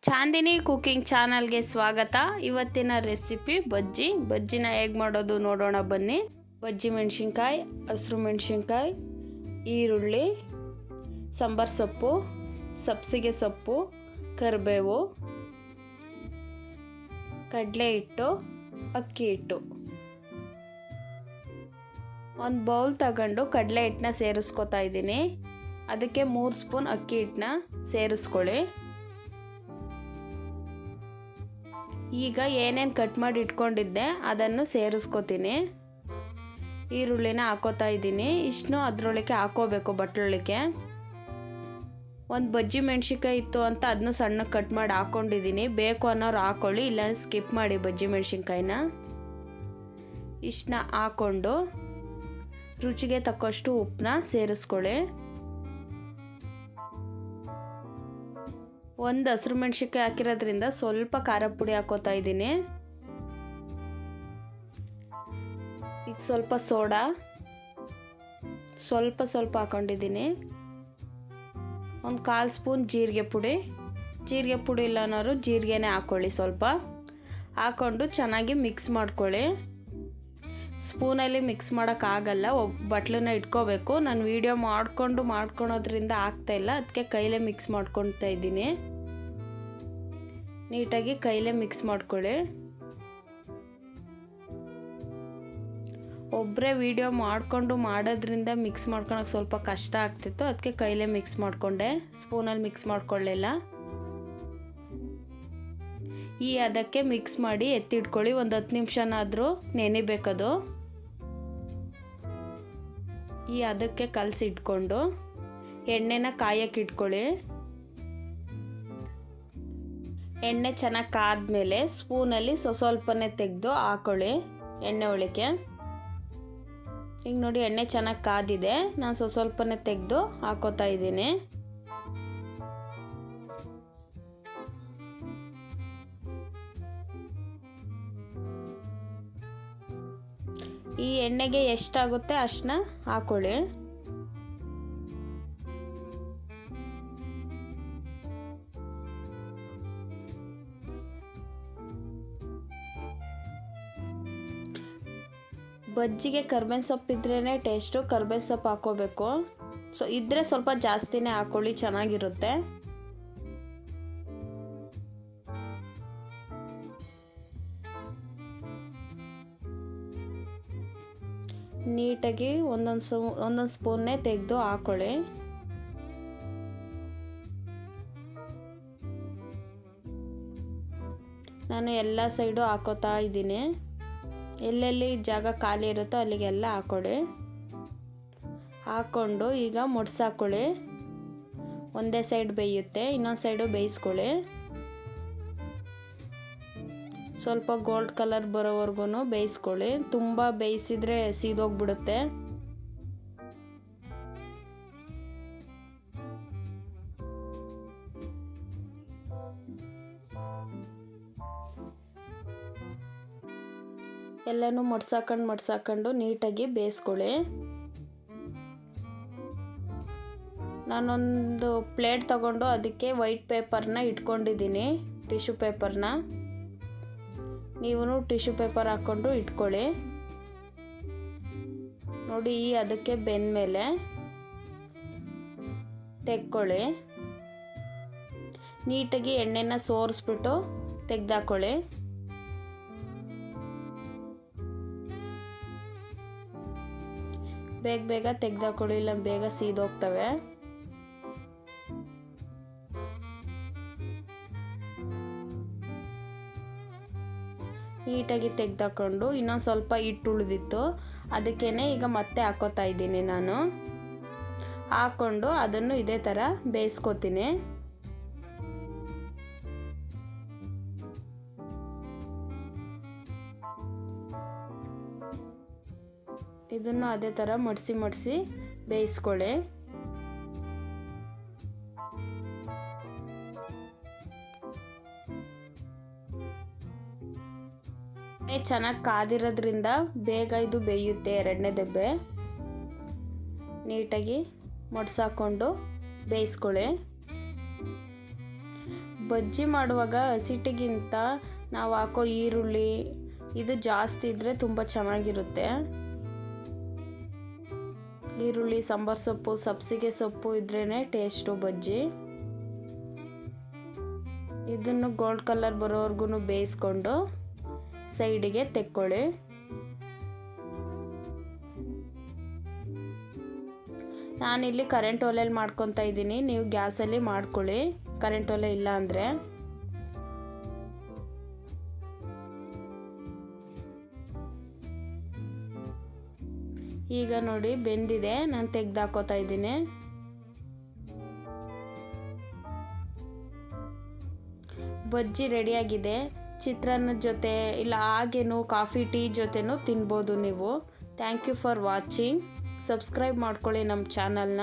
Chandni cooking ಚಾನಲ್ಗೆ ಸ್ವಾಗತ. ಇವತ್ತಿನ ರೆಸಿಪಿ ಬಜ್ಜಿನ ಹೇಗೆ ಮಾಡೋದು ನೋಡೋಣ ಬನ್ನಿ. ಬಜ್ಜಿ ಮೆಣಸಿನ್ಕಾಯಿ, ಹಸಿರು ಮೆಣಸಿನ್ಕಾಯಿ, ಈರುಳ್ಳಿ, ಸಾಂಬಾರು ಸೊಪ್ಪು, ಸಬ್ಸಿಗೆ ಸೊಪ್ಪು, ಕರಿಬೇವು, ಕಡಲೆ ಹಿಟ್ಟು, ಅಕ್ಕಿ ಹಿಟ್ಟು. ಒಂದು ಬೌಲ್ ತಗೊಂಡು ಕಡಲೆ ಹಿಟ್ಟನ್ನ ಸೇರಿಸ್ಕೊತಾ ಇದ್ದೀನಿ. ಅದಕ್ಕೆ 3 ಸ್ಪೂನ್ ಅಕ್ಕಿ ಹಿಟ್ಟನ್ನ ಸೇರಿಸ್ಕೊಳ್ಳಿ. ಈಗ ಏನೇನು ಕಟ್ ಮಾಡಿ ಇಟ್ಕೊಂಡಿದ್ದೆ ಅದನ್ನು ಸೇರಿಸ್ಕೊತೀನಿ. ಈರುಳ್ಳಿನ ಹಾಕೋತಾ ಇದ್ದೀನಿ. ಇಷ್ಟನ್ನು ಅದರೊಳಗೆ ಹಾಕೋಬೇಕು, ಬಟ್ಲೊಳಗೆ. ಒಂದು ಬಜ್ಜಿ ಮೆಣಸಿನ್ಕಾಯಿ ಇತ್ತು ಅಂತ ಅದನ್ನು ಸಣ್ಣಗೆ ಕಟ್ ಮಾಡಿ ಹಾಕ್ಕೊಂಡಿದ್ದೀನಿ. ಬೇಕು ಅನ್ನೋರು ಹಾಕ್ಕೊಳ್ಳಿ, ಇಲ್ಲ ಸ್ಕಿಪ್ ಮಾಡಿ ಬಜ್ಜಿ ಮೆಣಸಿನ್ಕಾಯಿನ. ಇಷ್ಟನ್ನ ಹಾಕ್ಕೊಂಡು ರುಚಿಗೆ ತಕ್ಕಷ್ಟು ಉಪ್ಪನ್ನ ಸೇರಿಸ್ಕೊಳ್ಳಿ. ಒಂದು ಹಸಿರು ಮೆಣಸಿನ್ಕಾಯಿ ಹಾಕಿರೋದ್ರಿಂದ ಸ್ವಲ್ಪ ಖಾರ ಪುಡಿ ಹಾಕೋತಾ ಇದ್ದೀನಿ. ಈಗ ಸ್ವಲ್ಪ ಸೋಡಾ ಸ್ವಲ್ಪ ಹಾಕೊಂಡಿದ್ದೀನಿ. ಒಂದು 1/4 ಸ್ಪೂನ್ ಜೀರಿಗೆ ಪುಡಿ ಇಲ್ಲ ಅನ್ನೋರು ಜೀರಿಗೆನೇ ಹಾಕ್ಕೊಳ್ಳಿ. ಸ್ವಲ್ಪ ಹಾಕ್ಕೊಂಡು ಚೆನ್ನಾಗಿ ಮಿಕ್ಸ್ ಮಾಡ್ಕೊಳ್ಳಿ. ಸ್ಪೂನಲ್ಲಿ ಮಿಕ್ಸ್ ಮಾಡೋಕ್ಕಾಗಲ್ಲ, ಬಟ್ಲನ್ನ ಇಟ್ಕೋಬೇಕು. ನಾನು ವಿಡಿಯೋ ಮಾಡ್ಕೊಳೋದ್ರಿಂದ ಆಗ್ತಾಯಿಲ್ಲ, ಅದಕ್ಕೆ ಕೈಲೇ ಮಿಕ್ಸ್ ಮಾಡ್ಕೊತಾ ಇದ್ದೀನಿ. ನೀಟಾಗಿ ಕೈಲೇ ಮಿಕ್ಸ್ ಮಾಡ್ಕೊಳ್ಳಿ. ಒಬ್ಬರೇ ವಿಡಿಯೋ ಮಾಡೋದ್ರಿಂದ ಮಿಕ್ಸ್ ಮಾಡ್ಕೊಳಕ್ಕೆ ಸ್ವಲ್ಪ ಕಷ್ಟ ಆಗ್ತಿತ್ತು, ಅದಕ್ಕೆ ಕೈಲೇ ಮಿಕ್ಸ್ ಮಾಡಿಕೊಂಡೆ, ಸ್ಪೂನಲ್ಲಿ ಮಿಕ್ಸ್ ಮಾಡ್ಕೊಳ್ಳಿಲ್ಲ. ಈ ಅದಕ್ಕೆ ಮಿಕ್ಸ್ ಮಾಡಿ ಎತ್ತಿಟ್ಕೊಳ್ಳಿ. ಒಂದು 10 ನಿಮಿಷನಾದರೂ ನೆನಿಬೇಕದು. ಈ ಅದಕ್ಕೆ ಕಲಸಿಟ್ಕೊಂಡು ಎಣ್ಣೆನ ಕಾಯಕ್ಕೆ ಇಟ್ಕೊಳ್ಳಿ. ಎಣ್ಣೆ ಚೆನ್ನಾಗಿ ಕಾದ್ಮೇಲೆ ಸ್ಪೂನಲ್ಲಿ ಸ್ವಲ್ಪನೇ ತೆಗೆದು ಹಾಕೊಳ್ಳಿ ಎಣ್ಣೆ ಒಳಗೆ. ಈಗ ನೋಡಿ, ಎಣ್ಣೆ ಚೆನ್ನಾಗಿ ಕಾದಿದೆ. ನಾನು ಸ್ವಲ್ಪನೇ ತೆಗೆದು ಹಾಕೋತಾ ಇದ್ದೀನಿ. ಈ ಎಣ್ಣೆಗೆ ಎಷ್ಟಾಗುತ್ತೆ ಅಷ್ಟನ್ನ ಹಾಕೊಳ್ಳಿ. ಬಜ್ಜಿಗೆ ಕರ್ಬೇವಿನ ಸೊಪ್ಪು ಇದ್ರೇ ಟೇಸ್ಟು. ಕರ್ಬೇವಿನ ಸೊಪ್ಪು ಹಾಕೋಬೇಕು. ಇದ್ರೆ ಸ್ವಲ್ಪ ಜಾಸ್ತಿನೇ ಹಾಕೊಳ್ಳಿ, ಚೆನ್ನಾಗಿರುತ್ತೆ. ನೀಟಾಗಿ ಒಂದೊಂದು ಸ್ಪೂನ್ನೇ ತೆಗೆದು ಹಾಕೊಳ್ಳಿ. ನಾನು ಎಲ್ಲ ಸೈಡು ಹಾಕೋತಾ ಇದ್ದೀನಿ. ಎಲ್ಲೆಲ್ಲಿ ಜಾಗ ಖಾಲಿ ಇರುತ್ತೋ ಅಲ್ಲಿಗೆಲ್ಲ ಹಾಕೊಳ್ಳಿ. ಹಾಕ್ಕೊಂಡು ಈಗ ಮುಡ್ಸಾಕೊಳ್ಳಿ. ಒಂದೇ ಸೈಡ್ ಬೇಯುತ್ತೆ, ಇನ್ನೊಂದು ಸೈಡು ಬೇಯಿಸ್ಕೊಳ್ಳಿ. ಸ್ವಲ್ಪ ಗೋಲ್ಡ್ ಕಲರ್ ಬರೋವರೆಗೂ ಬೇಯಿಸ್ಕೊಳ್ಳಿ. ತುಂಬ ಬೇಯಿಸಿದ್ರೆ ಸೀದೋಗ್ಬಿಡುತ್ತೆ. ಎಲ್ಲನೂ ಮಡ್ಸಾಕೊಂಡು ನೀಟಾಗಿ ಬೇಯಿಸ್ಕೊಳ್ಳಿ. ನಾನೊಂದು ಪ್ಲೇಟ್ ತಗೊಂಡು ಅದಕ್ಕೆ ವೈಟ್ ಪೇಪರ್ನ ಇಟ್ಕೊಂಡಿದ್ದೀನಿ, ಟಿಶ್ಯೂ ಪೇಪರ್ನ. ನೀವು ಟಿಶ್ಯೂ ಪೇಪರ್ ಹಾಕ್ಕೊಂಡು ಇಟ್ಕೊಳ್ಳಿ. ನೋಡಿ, ಅದಕ್ಕೆ ಬೆಂದಮೇಲೆ ತೆಕ್ಕೊಳ್ಳಿ. ನೀಟಾಗಿ ಎಣ್ಣೆನ ಸೋರಿಸ್ಬಿಟ್ಟು ತೆಗೆದಾಕೊಳ್ಳಿ. ಬೇಗ ತೆಗೆದಾಕೊಳ್ಳಿ, ಇಲ್ಲ ಬೇಗ ಸೀದೋಗ್ತವೆ. ನೀಟಾಗಿ ತೆಗೆದಾಕೊಂಡು ಇನ್ನೊಂದು ಸ್ವಲ್ಪ ಹಿಟ್ಟು ಉಳಿದಿತ್ತು, ಅದಕ್ಕೇನೆ ಈಗ ಮತ್ತೆ ಹಾಕೋತಾ ಇದ್ದೀನಿ ನಾನು. ಹಾಕ್ಕೊಂಡು ಅದನ್ನು ಇದೇ ಥರ ಬೇಯಿಸ್ಕೊತೀನಿ. ಇದನ್ನು ಅದೇ ಥರ ಮಡಿಸಿ ಬೇಯಿಸ್ಕೊಳ್ಳಿ. ಚೆನ್ನಾಗಿ ಕಾದಿರೋದ್ರಿಂದ ಬೇಗ ಇದು ಬೇಯುತ್ತೆ. ಎರಡನೇ ದೆಬ್ಬೆ ನೀಟಾಗಿ ಮಡ್ಸಾಕೊಂಡು ಬೇಯಿಸ್ಕೊಳ್ಳಿ. ಬಜ್ಜಿ ಮಾಡುವಾಗ ಹಸಿಟ್ಟಿಗಿಂತ ನಾವು ಹಾಕೋ ಈರುಳ್ಳಿ ಇದು ಜಾಸ್ತಿ ಇದ್ದರೆ ತುಂಬ ಚೆನ್ನಾಗಿರುತ್ತೆ. ಈರುಳ್ಳಿ, ಸಾಂಬಾರು ಸೊಪ್ಪು, ಸಬ್ಸಿಗೆ ಸೊಪ್ಪು ಇದ್ರೇ ಟೇಸ್ಟು ಬಜ್ಜಿ. ಇದನ್ನು ಗೋಲ್ಡ್ ಕಲರ್ ಬರೋವರೆಗೂ ಬೇಯಿಸ್ಕೊಂಡು ಸೈಡಿಗೆ ತೆಕ್ಕೊಳ್ಳಿ. ನಾನಿಲ್ಲಿ ಕರೆಂಟ್ ಒಲೆಯಲ್ಲಿ ಮಾಡ್ಕೊತಾ ಇದ್ದೀನಿ, ನೀವು ಗ್ಯಾಸಲ್ಲಿ ಮಾಡ್ಕೊಳ್ಳಿ ಕರೆಂಟ್ ಒಲೆ ಇಲ್ಲ ಅಂದರೆ. ಈಗ ನೋಡಿ ಬೆಂದಿದೆ, ನಾನು ತೆಗೆದಾಕೋತಾ ಇದ್ದೀನಿ. ಬಜ್ಜಿ ರೆಡಿಯಾಗಿದೆ. ಚಿತ್ರಾನ್ನದ ಜೊತೆ ಇಲ್ಲ ಹಾಗೇನು ಕಾಫಿ ಟೀ ಜೊತೆನೂ ತಿನ್ಬೋದು ನೀವು. Thank you for watching. Subscribe ಮಾಡ್ಕೊಳ್ಳಿ ನಮ್ಮ ಚಾನಲ್ನ.